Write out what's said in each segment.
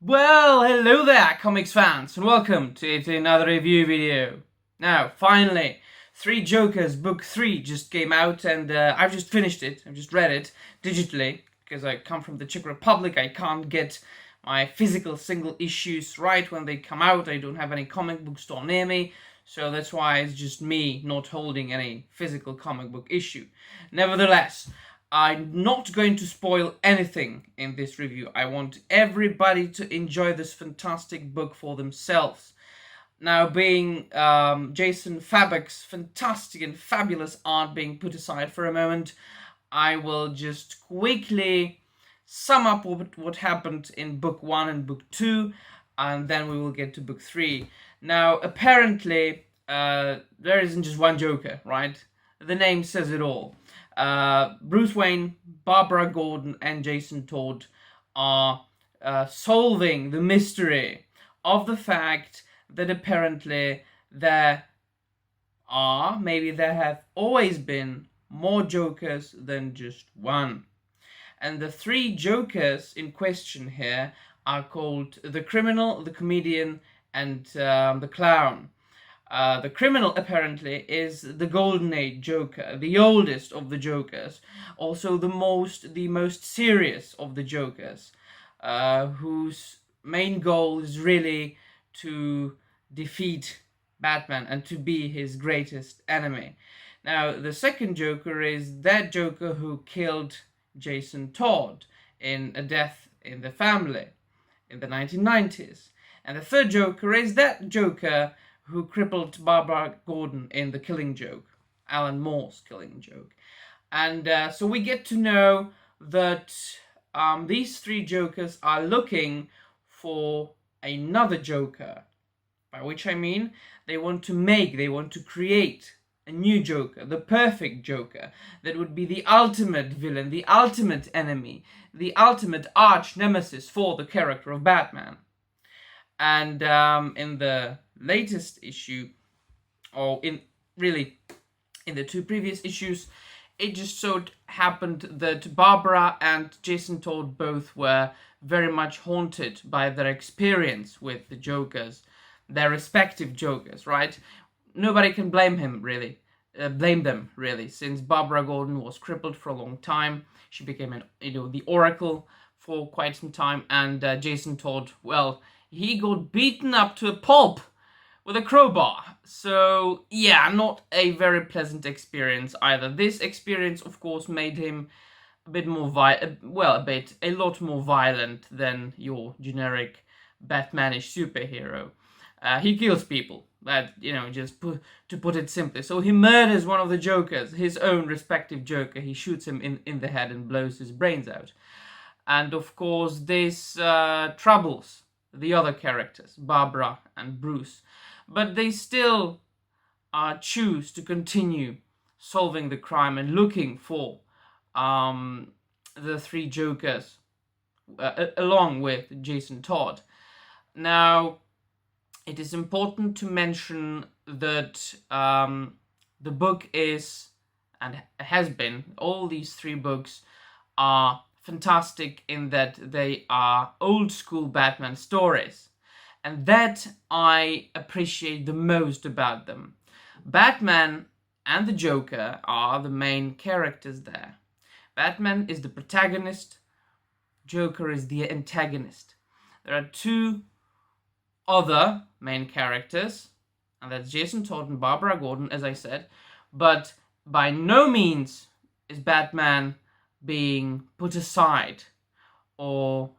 Well, hello there, comics fans, and welcome to another review video. Now, finally, Three Jokers Book 3 just came out, and I've just finished it. I've just read it digitally, because I come from the Czech Republic. I can't get my physical single issues right when they come out. I don't have any comic book store near me, so that's why it's just me not holding any physical comic book issue. Nevertheless, I'm not going to spoil anything in this review. I want everybody to enjoy this fantastic book for themselves. Now, being Jason Fabok's fantastic and fabulous art being put aside for a moment, I will just quickly sum up what happened in book 1 and book 2, and then we will get to book 3. Now, apparently, there isn't just one Joker, right? The name says it all. Bruce Wayne, Barbara Gordon, and Jason Todd are solving the mystery of the fact that apparently there have always been more Jokers than just one. And the three Jokers in question here are called the Criminal, the Comedian, and the Clown. The criminal apparently is the Golden Age Joker, the oldest of the Jokers, also the most serious of the Jokers, whose main goal is really to defeat Batman and to be his greatest enemy. Now, the second Joker is that Joker who killed Jason Todd in a death in the family in the 1990s. And the third Joker is that Joker who crippled Barbara Gordon in The Killing Joke, Alan Moore's Killing Joke. And so we get to know that these three Jokers are looking for another Joker, by which I mean they want to create a new Joker, the perfect Joker, that would be the ultimate villain, the ultimate enemy, the ultimate arch nemesis for the character of Batman. And in the latest issue, or in the two previous issues, it just so happened that Barbara and Jason Todd both were very much haunted by their experience with the Jokers, their respective Jokers, right? Nobody can blame them really, since Barbara Gordon was crippled for a long time. She became the Oracle for quite some time, and Jason Todd, well, he got beaten up to a pulp with a crowbar. So, yeah, not a very pleasant experience either. This experience, of course, made him a lot more violent than your generic Batmanish superhero. He kills people, to put it simply. So he murders one of the Jokers, his own respective Joker. He shoots him in the head and blows his brains out. And, of course, this troubles the other characters, Barbara and Bruce. But they still choose to continue solving the crime and looking for the three Jokers, along with Jason Todd. Now, it is important to mention that the book is, and has been, all these three books are fantastic in that they are old school Batman stories, and that I appreciate the most about them. Batman and the Joker are the main characters there. Batman is the protagonist, Joker is the antagonist. There are two other main characters, and that's Jason Todd and Barbara Gordon, as I said, but by no means is Batman being put aside or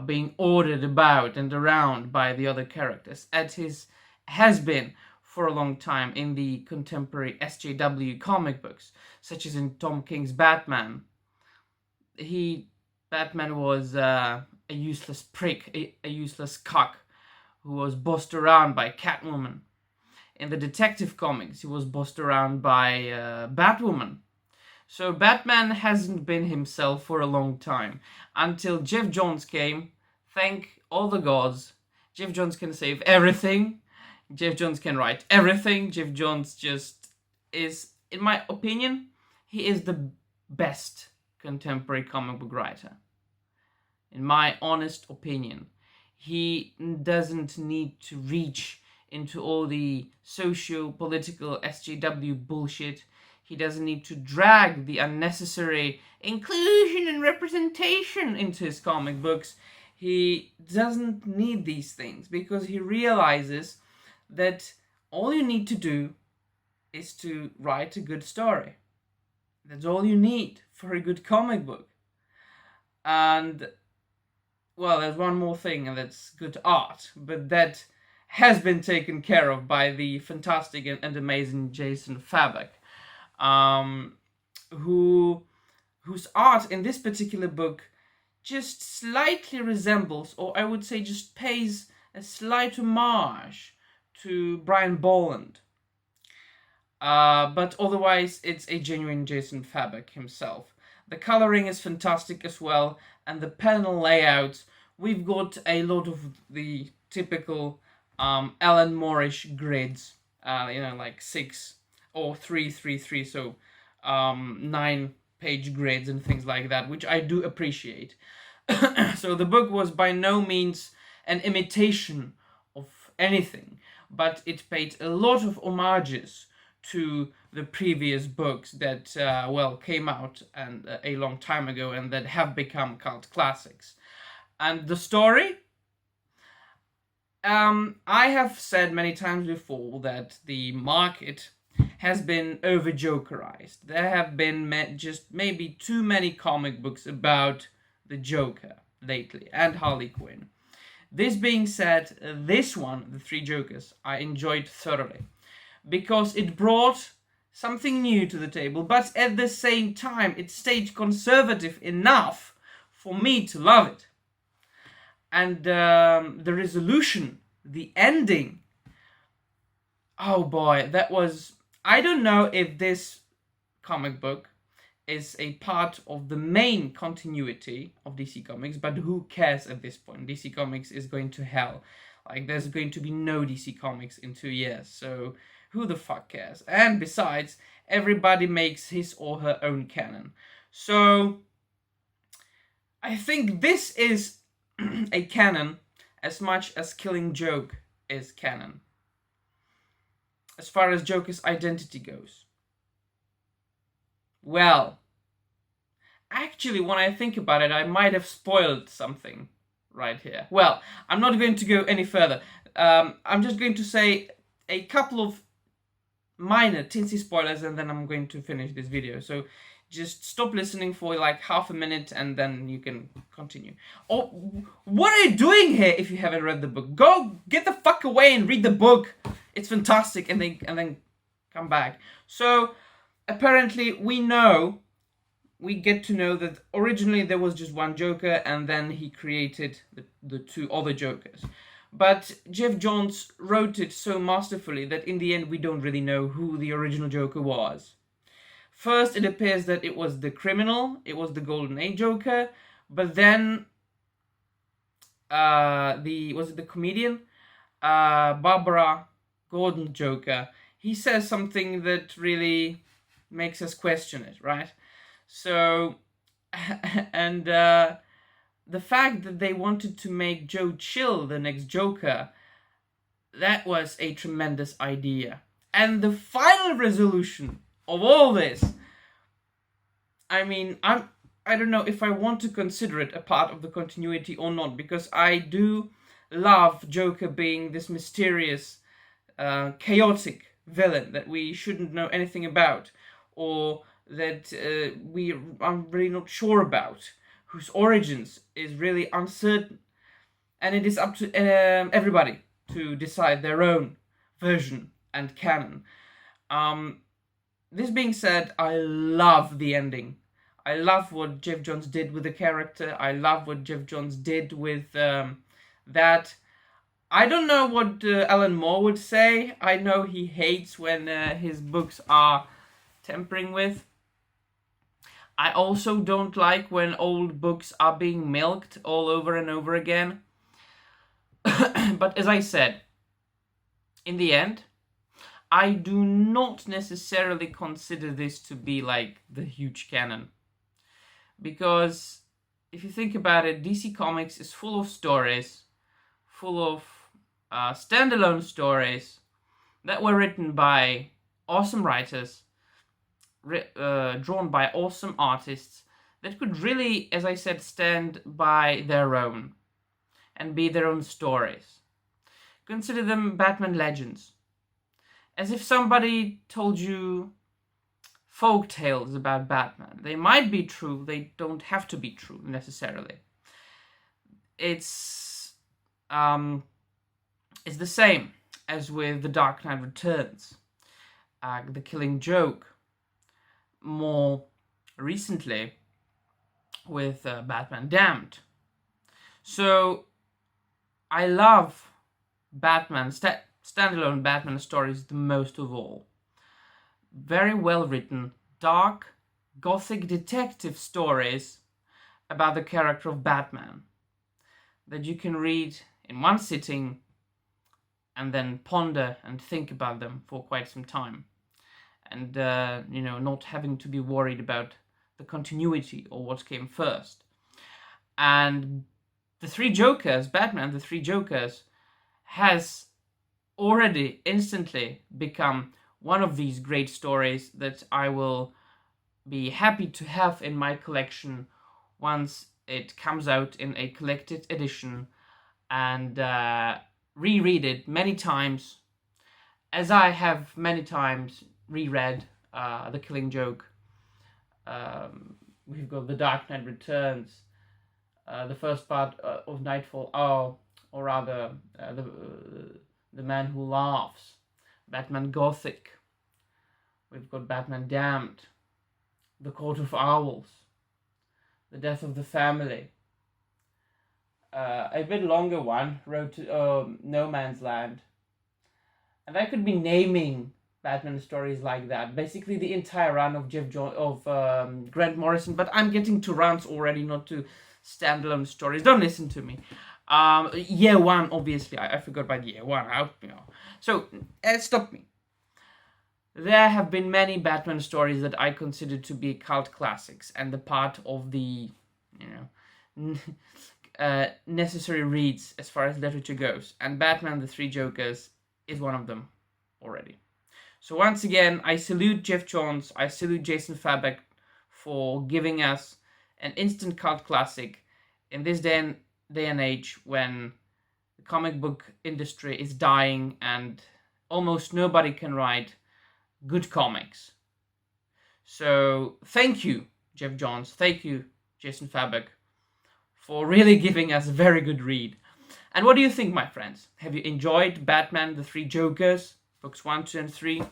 being ordered about and around by the other characters, as has been for a long time in the contemporary SJW comic books, such as in Tom King's Batman. Batman was a useless prick, a useless cuck who was bossed around by Catwoman. In the Detective Comics, he was bossed around by Batwoman. So Batman hasn't been himself for a long time, until Jeff Johns came. Thank all the gods. Jeff Johns can save everything. Jeff Johns can write everything. Jeff Johns just is, in my opinion, he is the best contemporary comic book writer. In my honest opinion, He doesn't need to reach into all the socio-political SJW bullshit. He doesn't need to drag the unnecessary inclusion and representation into his comic books. He doesn't need these things because he realizes that all you need to do is to write a good story. That's all you need for a good comic book. And, well, there's one more thing, and that's good art, but that has been taken care of by the fantastic and amazing Jason Fabok, whose art in this particular book just slightly resembles, or I would say just pays a slight homage to Brian Boland. But otherwise, it's a genuine Jason Fabok himself. The coloring is fantastic as well, and the panel layout, we've got a lot of the typical Alan Moore-ish grids, like 6 or 3, so 9-page grids and things like that, which I do appreciate. So the book was by no means an imitation of anything, but it paid a lot of homages to the previous books that came out and a long time ago and that have become cult classics. And the story, I have said many times before that the market has been over-jokerized. There have been just maybe too many comic books about the Joker lately and Harley Quinn. This being said, this one, The Three Jokers, I enjoyed thoroughly because it brought something new to the table, but at the same time it stayed conservative enough for me to love it. And the resolution, the ending, oh boy, that was... I don't know if this comic book is a part of the main continuity of DC Comics, but who cares at this point? DC Comics is going to hell. Like, there's going to be no DC Comics in 2 years, so who the fuck cares? And besides, everybody makes his or her own canon. So, I think this is a canon as much as Killing Joke is canon, as far as Joker's identity goes. Well, actually, when I think about it, I might have spoiled something right here. Well, I'm not going to go any further. I'm just going to say a couple of minor teensy spoilers and then I'm going to finish this video. So just stop listening for like half a minute and then you can continue. Oh, what are you doing here if you haven't read the book? Go get the fuck away and read the book. It's fantastic, and then come back. So apparently we get to know that originally there was just one Joker and then he created the two other Jokers. But Jeff Johns wrote it so masterfully that in the end we don't really know who the original Joker was. First it appears that it was the criminal, it was the Golden Age Joker, but then the comedian? Barbara Gordon Joker, he says something that really makes us question it, right? So, and the fact that they wanted to make Joe Chill the next Joker, that was a tremendous idea. And the final resolution of all this, I mean, I don't know if I want to consider it a part of the continuity or not, because I do love Joker being this mysterious, chaotic villain that we shouldn't know anything about, or that I'm really not sure about, whose origins is really uncertain, and it is up to everybody to decide their own version and canon. This being said, I love the ending. I love what Jeff Johns did with the character. I love what Jeff Johns did with that. I don't know what Alan Moore would say. I know he hates when his books are tampering with. I also don't like when old books are being milked all over and over again. But as I said, in the end, I do not necessarily consider this to be like the huge canon. Because if you think about it, DC Comics is full of stories full of standalone stories that were written by awesome writers, drawn by awesome artists that could really, as I said, stand by their own and be their own stories. Consider them Batman legends. As if somebody told you folk tales about Batman. They might be true, they don't have to be true necessarily. It's the same as with The Dark Knight Returns, The Killing Joke, more recently with Batman Damned. So I love Batman, standalone Batman stories the most of all. Very well written, dark, gothic detective stories about the character of Batman that you can read in one sitting and then ponder and think about them for quite some time. And, not having to be worried about the continuity or what came first. And The Three Jokers, Batman, The Three Jokers, has already instantly become one of these great stories that I will be happy to have in my collection once it comes out in a collected edition, and reread it many times, as I have many times reread The Killing Joke. We've got The Dark Knight Returns, the first part of Nightfall, or rather The Man Who Laughs, Batman Gothic. We've got Batman Damned, The Court of Owls, The Death of the Family. A bit longer one, Road to No Man's Land. And I could be naming Batman stories like that. Basically the entire run of Grant Morrison, but I'm getting to runs already, not to standalone stories. Don't listen to me. Year One, obviously. I forgot about Year One. So, stop me. There have been many Batman stories that I consider to be cult classics and the part of the, necessary reads as far as literature goes. And Batman, The Three Jokers is one of them already. So once again, I salute Jeff Johns, I salute Jason Fabek for giving us an instant cult classic in this day and age when the comic book industry is dying and almost nobody can write good comics. So thank you, Jeff Johns, thank you, Jason Fabek, for really giving us a very good read. And what do you think, my friends? Have you enjoyed Batman, The Three Jokers, books 1, 2, and 3,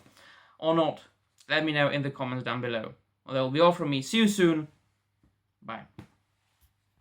or not? Let me know in the comments down below. Well, that will be all from me. See you soon. Bye.